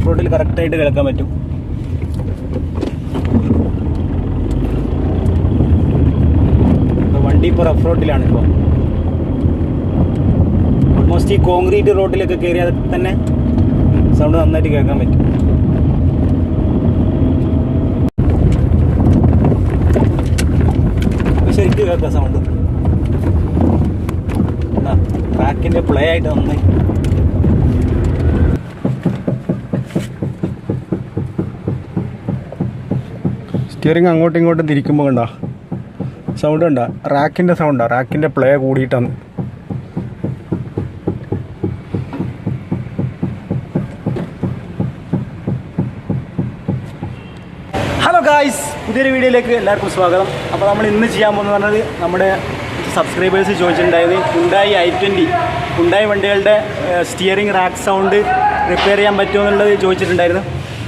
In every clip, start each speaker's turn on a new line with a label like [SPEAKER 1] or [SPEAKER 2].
[SPEAKER 1] റോഡിൽ കറക്റ്റായിട്ട് കിടക്കാൻ പറ്റും. വണ്ടി ഇപ്പോൾ റഫ് റോഡിലാണ്. ഇപ്പോൾ ഓൾമോസ്റ്റ് ഈ കോൺക്രീറ്റ് റോഡിലൊക്കെ കയറിയാൽ തന്നെ സൗണ്ട് നന്നായിട്ട് കേൾക്കാൻ പറ്റും. ശരിക്കും കേൾക്കാം സൗണ്ട്. ട്രാക്കിൻ്റെ പ്ലേ ആയിട്ട് നന്നായി. സ്റ്റിയറിങ് അങ്ങോട്ടും ഇങ്ങോട്ടും തിരിക്കുമ്പോൾ കണ്ടോ സൗണ്ട് ഉണ്ടോ? റാക്കിൻ്റെ സൗണ്ടാ, റാക്കിൻ്റെ പ്ലേ കൂടിയിട്ടാണ്. ഹലോ ഗായ്സ്, പുതിയൊരു വീഡിയോയിലേക്ക് എല്ലാവർക്കും സ്വാഗതം. അപ്പോൾ നമ്മൾ ഇന്ന് ചെയ്യാൻ പോകുന്നത് പറഞ്ഞത് നമ്മുടെ സബ്സ്ക്രൈബേഴ്സ് ചോദിച്ചിട്ടുണ്ടായത് ഹുണ്ടായി i20 ഹുണ്ടായി വണ്ടികളുടെ സ്റ്റിയറിംഗ് റാക്ക് സൗണ്ട് റിപ്പയർ ചെയ്യാൻ പറ്റുമോ എന്നുള്ളത് ചോദിച്ചിട്ടുണ്ടായിരുന്നു.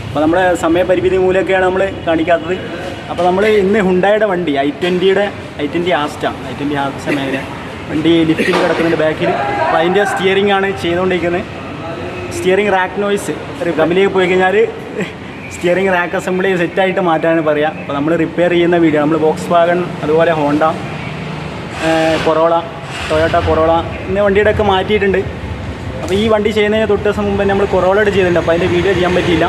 [SPEAKER 1] അപ്പോൾ നമ്മുടെ സമയപരിമിതി മൂലമൊക്കെയാണ് നമ്മൾ കാണിക്കാത്തത്. അപ്പോൾ നമ്മൾ ഇന്ന് ഹുണ്ടായുടെ വണ്ടി i20 ആസ്റ്റ മേഖല വണ്ടി ലിഫ്റ്റിൽ കിടക്കുന്നതിൻ്റെ ബാക്കിൽ. അപ്പോൾ അതിൻ്റെ സ്റ്റിയറിംഗ് ആണ് ചെയ്തുകൊണ്ടിരിക്കുന്നത്. സ്റ്റിയറിംഗ് റാക്ക് നോയ്സ് ഒരു കമ്പനിയിലേക്ക് പോയി കഴിഞ്ഞാൽ സ്റ്റിയറിംഗ് റാക്ക് അസംബ്ലി സെറ്റായിട്ട് മാറ്റാനാണ് പറയുക. അപ്പോൾ നമ്മൾ റിപ്പയർ ചെയ്യുന്ന വീഡിയോ നമ്മൾ വോക്സ്വാഗൺ, അതുപോലെ ഹോണ്ട, കൊറോള, ടൊയോട്ട കൊറോള എന്ന വണ്ടിയുടെയൊക്കെ മാറ്റിയിട്ടുണ്ട്. അപ്പോൾ ഈ വണ്ടി ചെയ്യുന്നതിന് തൊട്ട് ദിവസം മുമ്പ് നമ്മൾ കൊറോളയുടെ ചെയ്തിട്ടുണ്ട്. അപ്പോൾ അതിൻ്റെ വീഡിയോ ചെയ്യാൻ പറ്റിയില്ല.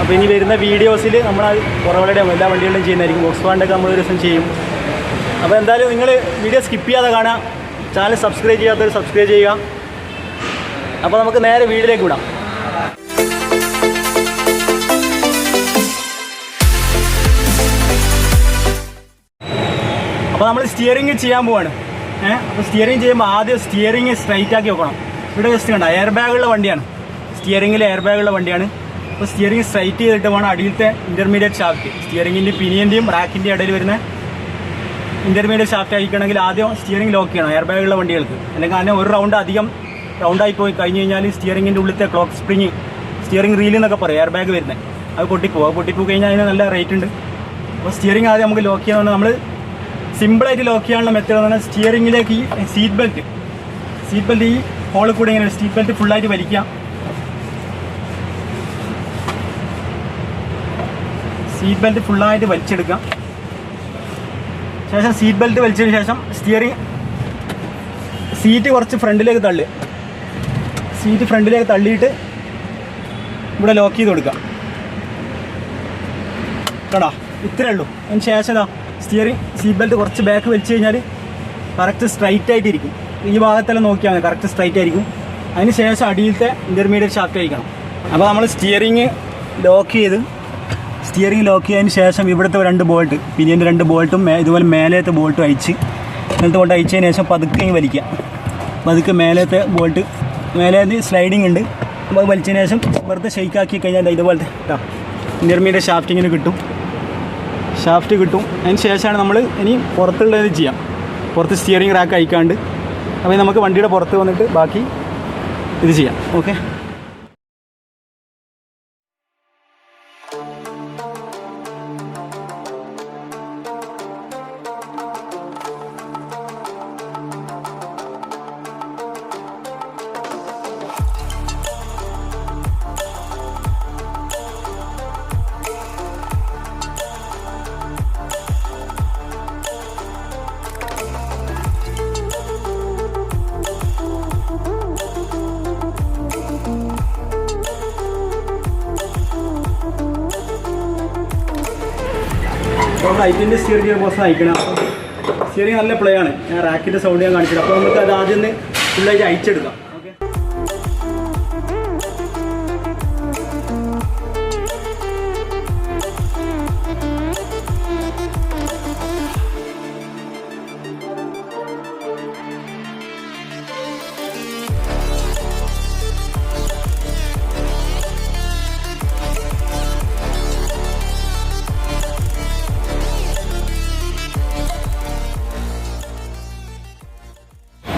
[SPEAKER 1] അപ്പോൾ ഇനി വരുന്ന വീഡിയോസിൽ നമ്മൾ കൊറോളയുടെയും എല്ലാ വണ്ടികളും ചെയ്യുന്നതായിരിക്കും. വോക്സ്വാഗണിൻ്റെയൊക്കെ നമ്മൾ ഒരു ദിവസം ചെയ്യും. അപ്പോൾ എന്തായാലും നിങ്ങൾ വീഡിയോ സ്കിപ്പ് ചെയ്യാതെ കാണാം. ചാനൽ സബ്സ്ക്രൈബ് ചെയ്യാത്തവർ സബ്സ്ക്രൈബ് ചെയ്യുക. അപ്പോൾ നമുക്ക് നേരെ വീഡിയോയിലേക്ക് വിടാം. അപ്പോൾ നമ്മൾ സ്റ്റിയറിംഗ് ചെയ്യാൻ പോവാണ്. അപ്പോൾ സ്റ്റിയറിംഗ് ചെയ്യുമ്പോൾ ആദ്യം സ്റ്റിയറിംഗ് സ്ട്രൈറ്റ് ആക്കി വെക്കണം. ഇവിടെ ജസ്റ്റ് കണ്ട എയർ ബാഗുള്ള വണ്ടിയാണ്, സ്റ്റിയറിംഗിൽ എയർ ബാഗുള്ള വണ്ടിയാണ്. അപ്പോൾ സ്റ്റിയറിംഗ് സ്ട്രൈറ്റ് ചെയ്തിട്ട് വേണം അടിയിലത്തെ ഇൻ്റർമീഡിയറ്റ് ഷാഫ്റ്റ്, സ്റ്റിയറിംഗിൻ്റെ പിനിയൻ്റെയും റാക്കിൻ്റെ ഇടയിൽ വരുന്ന ഇൻ്റർമീഡിയറ്റ് ഷാഫ്റ്റ് അയക്കണമെങ്കിൽ ആദ്യം സ്റ്റിയറിംഗ് ലോക്ക് ചെയ്യണം എയർ ബാഗുള്ള വണ്ടികൾക്ക്. അല്ലെങ്കിൽ അതിനെ ഒരു റൗണ്ട് അധികം റൗണ്ടായി പോയി കഴിഞ്ഞ് കഴിഞ്ഞാൽ സ്റ്റിയറിംഗിൻ്റെ ഉള്ളിലത്തെ ക്ലോക്ക് സ്പ്രിങ്, സ്റ്റിയറിംഗ് റീൽ എന്നൊക്കെ പറയും, എയർ ബാഗ് വരുന്നത്, അത് പൊട്ടിപ്പോയി കഴിഞ്ഞാൽ അതിന് നല്ല റേറ്റ് ഉണ്ട്. അപ്പോൾ സ്റ്റിയറിംഗ് ആദ്യം നമുക്ക് ലോക്ക് ചെയ്യാൻ നമ്മൾ സിമ്പിളായിട്ട് ലോക്ക് ചെയ്യാനുള്ള മെത്തേഡ് എന്ന് പറഞ്ഞാൽ സ്റ്റിയറിംഗിലേക്ക് ഈ സീറ്റ് ബെൽറ്റ് ഈ ഹോളിൽ കൂടെ ഇങ്ങനെ സീറ്റ് ബെൽറ്റ് ഫുള്ളായിട്ട് വലിക്കാം. സീറ്റ് ബെൽറ്റ് ഫുള്ളായിട്ട് വലിച്ചെടുക്കാം. ശേഷം സീറ്റ് ബെൽറ്റ് വലിച്ചതിന് ശേഷം സീറ്റ് കുറച്ച് ഫ്രണ്ടിലേക്ക് തള്ളിയിട്ട് ഇവിടെ ലോക്ക് ചെയ്ത് കൊടുക്കാം. കേട്ടോ, ഇത്രയേ ഉള്ളൂ. അതിന് ശേഷം സീറ്റ് ബെൽറ്റ് കുറച്ച് ബാക്ക് വലിച്ചു കഴിഞ്ഞാൽ കറക്റ്റ് സ്ട്രൈറ്റ് ആയിട്ടിരിക്കും. ഈ ഭാഗത്തെല്ലാം നോക്കിയാൽ മതി, കറക്റ്റ് സ്ട്രൈറ്റ് ആയിരിക്കും. അതിന് ശേഷം അടിയിലത്തെ ഇൻ്റർമീഡിയറ്റ് ഷാഫ്റ്റ് അയക്കണം. അപ്പോൾ നമ്മൾ സ്റ്റിയറിംഗ് ലോക്ക് ചെയ്തതിന് ശേഷം ഇവിടുത്തെ 2 ബോൾട്ട്, പിനിയൻ്റെ 2 ബോൾട്ടും ഇതുപോലെ മേലത്തെ ബോൾട്ടും അയച്ചതിന് ശേഷം പതുക്കെ വലിക്കുക. പതുക്കെ മേലത്തെ ബോൾട്ട്, മേലേന്ന് സ്ലൈഡിങ് ഉണ്ട്. അപ്പോൾ അത് വലിച്ചതിന് ശേഷം വെറുതെ ഷെയ്ക്കാക്കി കഴിഞ്ഞാൽ ഇതുപോലത്തെ ഇൻ്റർമീഡിയറ്റ് ഷാഫ്റ്റ് കിട്ടും. അതിന് ശേഷമാണ് നമ്മൾ ഇനി പുറത്തുള്ളത് ചെയ്യാം. പുറത്ത് സ്റ്റിയറിംഗ് റാക്ക് അയക്കാണ്ട്. അപ്പോൾ നമുക്ക് വണ്ടിയുടെ പുറത്ത് വന്നിട്ട് ബാക്കി ഇത് ചെയ്യാം. ഓക്കെ, അപ്പോൾ i20 സ്റ്റിയറിംഗ് ബോക്സ് അയക്കണം. സ്റ്റിയറിംഗ് നല്ല പ്ലേ ആണ്. ഞാൻ റാക്കിൻ്റെ സൗണ്ട് ഞാൻ കാണിച്ചിട്ട്. അപ്പോൾ നമുക്ക് അത് ആദ്യം ഫുള്ളായിട്ട് അയച്ചെടുക്കാം. ഓക്കെ,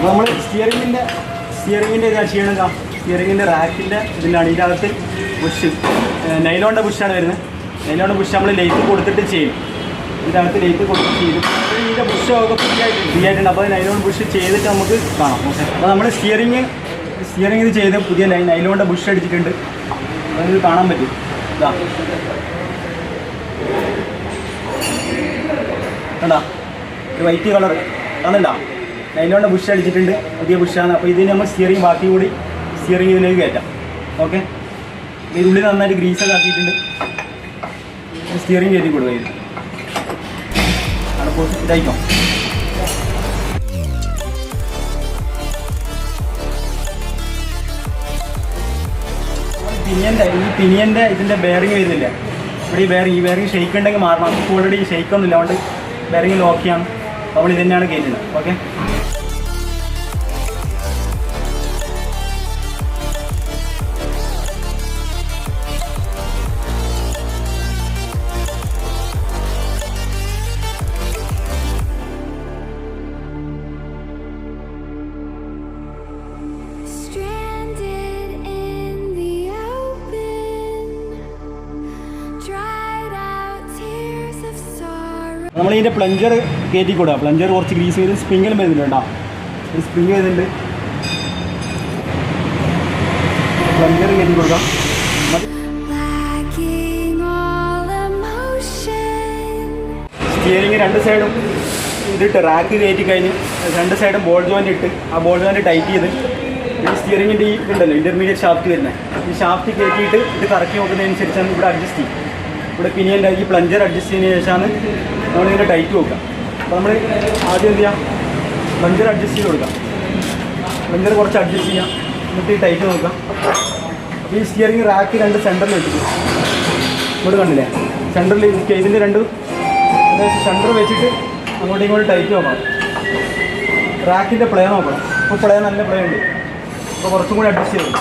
[SPEAKER 1] നമ്മൾ സ്റ്റിയറിംഗിൻ്റെ ഇതാ ചെയ്യണം. സ്റ്റിയറിംഗിൻ്റെ റാക്കിൻ്റെ ഇതിൻ്റെ അടിയിലകത്ത് ബുഷ്, നൈലോണിൻ്റെ ബുഷാണ് വരുന്നത്. നൈലോണിൻ്റെ ബുഷ് നമ്മൾ ലൈറ്റ് കൊടുത്തിട്ട് ചെയ്യും. ഇതിനകത്ത് ലൈറ്റ് കൊടുത്ത് ചെയ്യും. ഇതിൻ്റെ ബുഷൊക്കെ ഫ്രീ ആയിട്ടുണ്ട്. അപ്പോൾ നൈലോൺ ബുഷ് ചെയ്തിട്ട് നമുക്ക് കാണാം. ഓക്കെ, അപ്പോൾ നമ്മൾ സ്റ്റിയറിംഗ് ഇത് ചെയ്ത് പുതിയ നൈലോണിൻ്റെ ബുഷ് അടിച്ചിട്ടുണ്ട്. നിങ്ങൾക്ക് കാണാൻ പറ്റും. ഇതാ കണ്ടാ ഒരു വൈറ്റ് കളർ കാണുന്നുണ്ടോ? അതിൻ്റെ ബുഷ് അടിച്ചിട്ടുണ്ട്, പുതിയ ബുഷാണ്. അപ്പോൾ ഇതിന് നമ്മൾ സ്റ്റിയറിംഗ് ബാക്കി കൂടി സ്റ്റിയറിംഗ് ഇതിലേക്ക് കയറ്റാം. ഓക്കെ, ഇതിനുള്ളിൽ നന്നായിട്ട് ഗ്രീസൊക്കെ ആക്കിയിട്ടുണ്ട്. സ്റ്റിയറിംഗ് കയറ്റി കൊടുക്കുക. ഇത് അവിടെ ഇതായിക്കോ. പിനിയൻ്റെ ഇതിൻ്റെ ബെയറിങ് വരുന്നില്ല ഇവിടെ. ഈ ബെയറിങ് ഷെയ്ക്ക് ഉണ്ടെങ്കിൽ മാറണം. നമുക്ക് ഓൾറെഡി ഷെയ്ക്കൊന്നുമില്ല, അതുകൊണ്ട് ബെയറിങ് ലോക്കിയാണ്. നമ്മൾ ഇത് തന്നെയാണ് കയറ്റുന്നത്. ഓക്കെ, നമ്മളിതിൻ്റെ പ്ലഞ്ചർ കയറ്റി കൊടുക്കുക. പ്ലഞ്ചർ കുറച്ച് ഗ്രീസ് ചെയ്ത് സ്പ്രിങ്ങിലും വരുന്നുണ്ട് കേട്ടോ. ഈ സ്പ്രിങ് വരുന്നുണ്ട്, പ്ലഞ്ചർ കയറ്റി കൊടുക്കാം. സ്റ്റിയറിങ് രണ്ട് സൈഡും ഇതിട്ട് റാക്ക് കയറ്റി കഴിഞ്ഞ് രണ്ട് സൈഡും ബോൾ ജോയിൻ്റ് ഇട്ട് ആ ബോൾ ജോയിൻ്റ് ടൈറ്റ് ചെയ്ത് ഈ സ്റ്റിയറിങ്ങിൻ്റെ ഈ ഇതുണ്ടല്ലോ ഇൻ്റർമീഡിയറ്റ് ഷാഫ്റ്റ് വരുന്നത്, ഈ ഷാഫ്റ്റ് കയറ്റിയിട്ട് ഇത് കറക്കി നോക്കുന്നതനുസരിച്ചാണ് ഇവിടെ അഡ്ജസ്റ്റ് ചെയ്യും. ഇവിടെ പിനിയൻ്റെ ഈ പ്ലഞ്ചർ അഡ്ജസ്റ്റ് ചെയ്യുന്നതിന് ശേഷമാണ് നമ്മളിതിൻ്റെ ടൈറ്റ് നോക്കുക. അപ്പോൾ നമ്മൾ ആദ്യം എന്ത് ചെയ്യാം, പ്ലഞ്ചർ അഡ്ജസ്റ്റ് ചെയ്ത് കൊടുക്കാം. പ്ലഞ്ചർ കുറച്ച് അഡ്ജസ്റ്റ് ചെയ്യാം, എന്നിട്ട് ഈ ടൈറ്റ് നോക്കാം. അപ്പോൾ ഈ സ്റ്റിയറിംഗ് റാക്ക് രണ്ട് സെൻറ്ററിൽ വെച്ചിട്ട് ഇവിടെ കണ്ടില്ലേ, സെൻറ്ററിൽ ഇതിൻ്റെ രണ്ട് സെൻറ്റർ വെച്ചിട്ട് അങ്ങോട്ടും ഇങ്ങോട്ടും ടൈറ്റ് നോക്കണം. റാക്കിൻ്റെ പ്ലേ നോക്കണം. ഇപ്പോൾ പ്ലേ നല്ല പ്ലേ ഉണ്ട്. അപ്പോൾ കുറച്ചും കൂടി അഡ്ജസ്റ്റ് ചെയ്തു.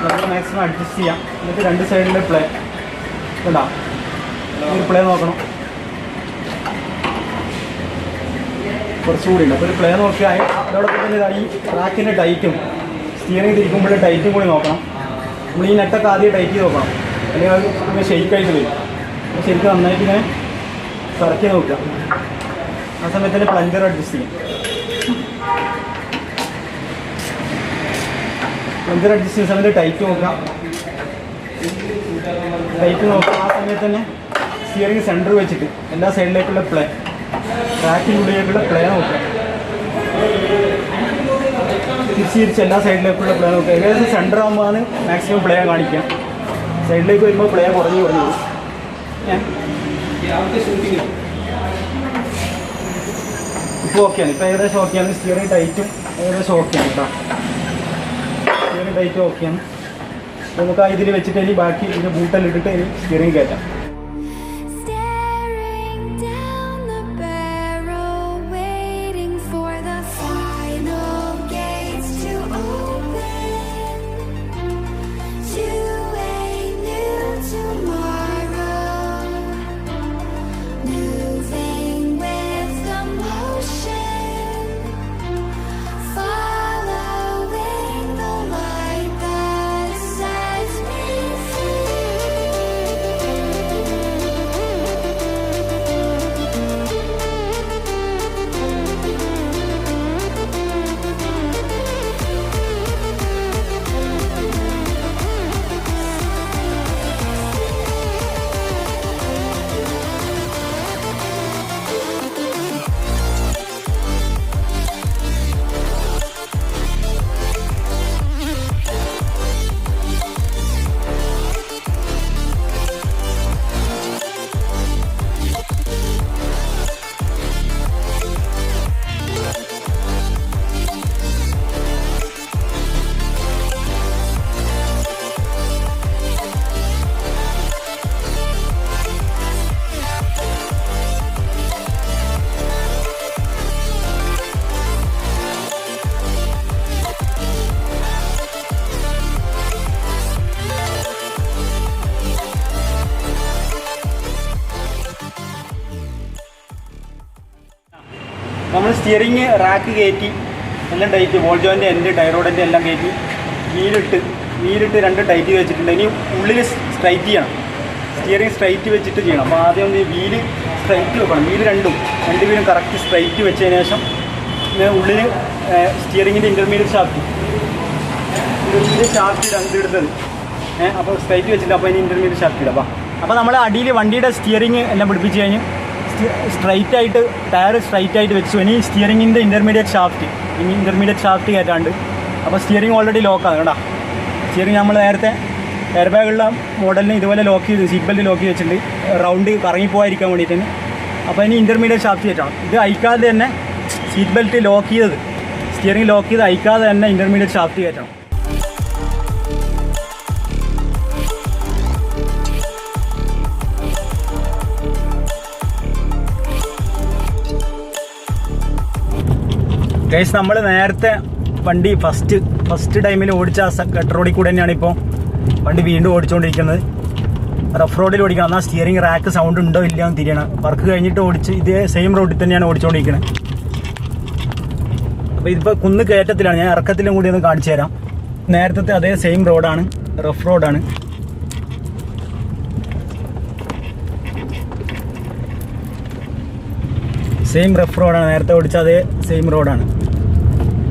[SPEAKER 1] നമുക്ക് മാക്സിമം അഡ്ജസ്റ്റ് ചെയ്യാം. എന്നിട്ട് രണ്ട് സൈഡിലെ പ്ലേ കണ്ടാ ഒരു പ്ലേ നോക്കണം. കുറച്ചുകൂടി ഉണ്ട്. അപ്പോൾ ഒരു പ്ലേ നോക്കിയാൽ അതോടൊപ്പം തന്നെ ഈ റാക്കിൻ്റെ ടൈറ്റും സ്റ്റിയറിംഗ് തിരിക്കുമ്പോഴുള്ള ടൈറ്റും കൂടി നോക്കണം. നമ്മൾ ഈ നെറ്റൊക്കെ ആദ്യം ടൈറ്റ് ചെയ്ത് നോക്കണം, അല്ലെങ്കിൽ അത് ഇങ്ങനെ ഷെയ്ക്കായിട്ട് വരും. അപ്പോൾ ശരിക്കും നന്നായിട്ട് ഇങ്ങനെ കറക്കി നോക്കുക. ആ സമയത്ത് തന്നെ പ്ലഞ്ചർ അഡ്ജസ്റ്റ് ചെയ്യും. പ്ലഞ്ചർ അഡ്ജസ്റ്റ് ചെയ്യുന്ന സമയത്ത് ടൈറ്റ് നോക്കാം. ടൈറ്റ് നോക്കാം. ആ സമയത്ത് തന്നെ സ്റ്റിയറിംഗ് സെൻറ്റർ വെച്ചിട്ട് എല്ലാ സൈഡിലേക്കുള്ള പ്ലേ, ട്രാക്കിനുള്ളിലേക്കുള്ള പ്ലേ നോക്കുക. തിരിച്ച് എല്ലാ സൈഡിലേക്കുള്ള പ്ലേ നോക്കുക. ഏകദേശം സെൻറ്റർ ആകുമ്പോഴാണ് മാക്സിമം പ്ലേ കാണിക്കുക. സൈഡിലേക്ക് വരുമ്പോൾ പ്ലേ കുറഞ്ഞു പോകും. ഇപ്പോൾ ഓക്കെയാണ്. ഇപ്പോൾ ഏകദേശം ഓക്കെയാണ്. സ്റ്റിയറിംഗ് ടൈറ്റും ഏകദേശം ഓക്കെയാണ് കേട്ടോ. സ്റ്റിയറിംഗ് ടൈറ്റും ഓക്കെയാണ്. നമുക്ക് ആ ഇതിൽ വെച്ചിട്ട് ഇനി ബാക്കി ഇതിൻ്റെ ബൂട്ടെല്ലാം ഇട്ടിട്ട് ഇനി സ്റ്റിയറിംഗ് കയറ്റാം. നമ്മൾ സ്റ്റിയറിങ് റാക്ക് കയറ്റി എല്ലാം ടൈറ്റ്, ബോൾ ജോയിൻ്റെ എൻ്റെ ടൈറോഡിൻ്റെ എല്ലാം കയറ്റി വീലിട്ട് രണ്ട് ടൈറ്റ് വെച്ചിട്ടുണ്ട്. ഇനി ഉള്ളിൽ സ്ട്രൈറ്റ് ചെയ്യണം. സ്റ്റിയറിങ് സ്ട്രൈറ്റ് വെച്ചിട്ട് ചെയ്യണം. അപ്പോൾ ആദ്യം ഒന്ന് വീല് സ്ട്രൈറ്റ് വെക്കണം. രണ്ട് വീലും കറക്റ്റ് സ്ട്രൈറ്റ് വെച്ചതിന് ശേഷം ഉള്ളിൽ സ്റ്റിയറിങ്ങിൻ്റെ ഇൻ്റർമീഡിയറ്റ് ഷാഫ്റ്റ് ഷാഫ്റ്റ് ഇടുന്നത്. അപ്പോൾ സ്ട്രൈറ്റ് വെച്ചിട്ട് അപ്പോൾ ഇനി ഇൻ്റർമീഡിയറ്റ് ഷാഫ്റ്റ് ഇടാം. അപ്പോൾ നമ്മൾ അടിയിൽ വണ്ടിയുടെ സ്റ്റിയറിങ് എല്ലാം പിടിപ്പിച്ച് കഴിഞ്ഞ് സ്ട്രൈറ്റ് ആയിട്ട് ടയർ സ്ട്രൈറ്റ് ആയിട്ട് വെച്ചു. ഇനി സ്റ്റിയറിങ്ങിൻ്റെ ഇൻ്റർമീഡിയറ്റ് ഷാഫ്റ്റ് കയറ്റാണ്ട്. അപ്പോൾ സ്റ്റിയറിങ് ഓൾറെഡി ലോക്കാണ് കേട്ടോ. സ്റ്റിയറിങ് നമ്മൾ നേരത്തെ എയർ ബാഗുള്ള മോഡലിന് ഇതുപോലെ ലോക്ക് ചെയ്ത് സീറ്റ് ബെൽറ്റ് ലോക്ക് ചെയ്ത് വെച്ചിട്ടുണ്ട്, റൗണ്ട് കറങ്ങിപ്പോയിരിക്കാൻ വേണ്ടിയിട്ടാണ്. അപ്പോൾ ഇനി ഇൻ്റർമീഡിയറ്റ് ഷാഫ്റ്റ് കയറ്റണം. ഇത് അയക്കാതെ തന്നെ സീറ്റ് ബെൽറ്റ് ലോക്ക് ചെയ്തത്, സ്റ്റിയറിങ് ലോക്ക് ചെയ്ത് അയക്കാതെ തന്നെ ഇൻ്റർമീഡിയറ്റ് ഷാഫ്റ്റ് കയറ്റണം. ഗൈസ്, നമ്മൾ നേരത്തെ വണ്ടി ഫസ്റ്റ് ടൈമിൽ ഓടിച്ച കട്ട് റോഡിൽ കൂടെ തന്നെയാണ് ഇപ്പോൾ വണ്ടി വീണ്ടും ഓടിച്ചുകൊണ്ടിരിക്കുന്നത്. റഫ് റോഡിൽ ഓടിക്കണം, എന്നാൽ സ്റ്റിയറിംഗ് റാക്ക് സൗണ്ട് ഉണ്ടോ ഇല്ലയോ എന്ന് തിരിയണം. വർക്ക് കഴിഞ്ഞിട്ട് ഓടിച്ച് ഇതേ സെയിം റോഡിൽ തന്നെയാണ് ഓടിച്ചുകൊണ്ടിരിക്കുന്നത്. അപ്പോൾ ഇതിപ്പോൾ കുന്ന് കയറ്റത്തിലാണ്, ഞാൻ ഇറക്കത്തിലും കൂടി ഒന്ന് കാണിച്ചു തരാം. നേരത്തെ അതേ സെയിം റോഡാണ്, റഫ് റോഡാണ്. സെയിം റഫ് റോഡാണ്, നേരത്തെ ഓടിച്ച അതേ സെയിം റോഡാണ്.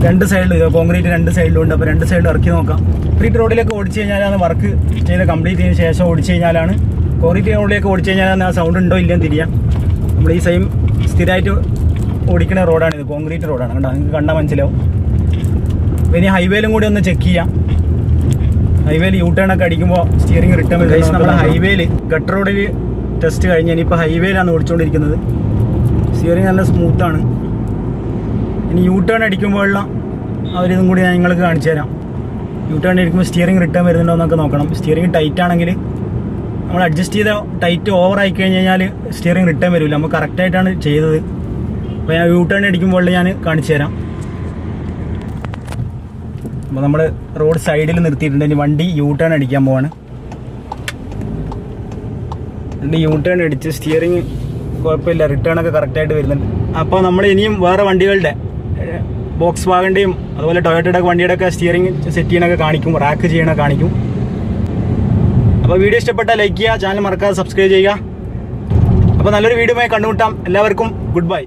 [SPEAKER 1] രണ്ട് സൈഡിലും കോൺക്രീറ്റ് രണ്ട് സൈഡിലും ഉണ്ട്. അപ്പോൾ രണ്ട് സൈഡിലും ഇറക്കി നോക്കാം. കോൺക്രീറ്റ് റോഡിലേക്ക് ഓടിച്ചു കഴിഞ്ഞാലാണ് വർക്ക് ചെയ്ത് കംപ്ലീറ്റ് ചെയ്തതിന് ശേഷം ഓടിച്ചു കഴിഞ്ഞാലാണ്, കോൺക്രീറ്റ് റോഡിലേക്ക് ഓടിച്ചു കഴിഞ്ഞാലാണ് ആ സൗണ്ട് ഉണ്ടോ ഇല്ലെന്ന് തിരിയാം. നമ്മൾ ഈ സെയിം സ്ഥിരമായിട്ട് ഓടിക്കുന്ന റോഡാണിത്, കോൺക്രീറ്റ് റോഡാണ്. കണ്ടോ, നിങ്ങൾക്ക് കണ്ടാൽ മനസ്സിലാവും. ഇനി ഹൈവേയിലും കൂടി ഒന്ന് ചെക്ക് ചെയ്യാം. ഹൈവേയിൽ യൂ ടേൺ ഒക്കെ അടിക്കുമ്പോൾ സ്റ്റിയറിംഗ് റിട്ടേൺ വരും. നമ്മൾ ഹൈവേയിൽ ഗട്ടർ റോഡിൽ ടെസ്റ്റ് കഴിഞ്ഞ് ഇനിയിപ്പോൾ ഹൈവേയിലാണ് ഓടിച്ചുകൊണ്ടിരിക്കുന്നത്. സ്റ്റിയറിംഗ് നല്ല സ്മൂത്താണ്. ഇനി യൂ ടേൺ അടിക്കുമ്പോഴുള്ള അവരിതും കൂടി ഞാൻ നിങ്ങൾക്ക് കാണിച്ചു തരാം. യൂ ടേൺ അടിക്കുമ്പോൾ സ്റ്റിയറിംഗ് റിട്ടേൺ വരുന്നുണ്ടോ എന്നൊക്കെ നോക്കണം. സ്റ്റിയറിംഗ് ടൈറ്റ് ആണെങ്കിൽ നമ്മൾ അഡ്ജസ്റ്റ് ചെയ്ത ടൈറ്റ് ഓവർ ആയി കഴിഞ്ഞ് കഴിഞ്ഞാൽ സ്റ്റിയറിംഗ് റിട്ടേൺ വരില്ല. നമ്മൾ കറക്റ്റായിട്ടാണ് ചെയ്തത്. അപ്പോൾ ഞാൻ യൂ ടേൺ അടിക്കുമ്പോൾ ഞാൻ കാണിച്ചു തരാം. അപ്പോൾ നമ്മൾ റോഡ് സൈഡിൽ നിർത്തിയിട്ടുണ്ട്. ഇനി വണ്ടി യൂ ടേൺ അടിക്കാൻ പോവാണ്. യൂ ടേൺ അടിച്ച് സ്റ്റിയറിംഗ് കുഴപ്പമില്ല, റിട്ടേണൊക്കെ കറക്റ്റായിട്ട് വരുന്നുണ്ട്. അപ്പോൾ നമ്മൾ ഇനിയും വേറെ വണ്ടികളുടെ ബോക്സ് വാഗൻ്റെയും അതുപോലെ ടൊയോട്ടയുടെ വണ്ടിയുടെ ഒക്കെ സ്റ്റിയറിംഗ് സെറ്റ് ചെയ്യണൊക്കെ കാണിക്കും, റാക്ക് ചെയ്യണൊക്കെ കാണിക്കും. അപ്പോൾ വീഡിയോ ഇഷ്ടപ്പെട്ടാൽ ലൈക്ക് ചെയ്യുക, ചാനൽ മറക്കാതെ സബ്സ്ക്രൈബ് ചെയ്യുക. അപ്പോൾ നല്ലൊരു വീഡിയോയുമായി കണ്ടുമുട്ടാം. എല്ലാവർക്കും ഗുഡ് ബൈ.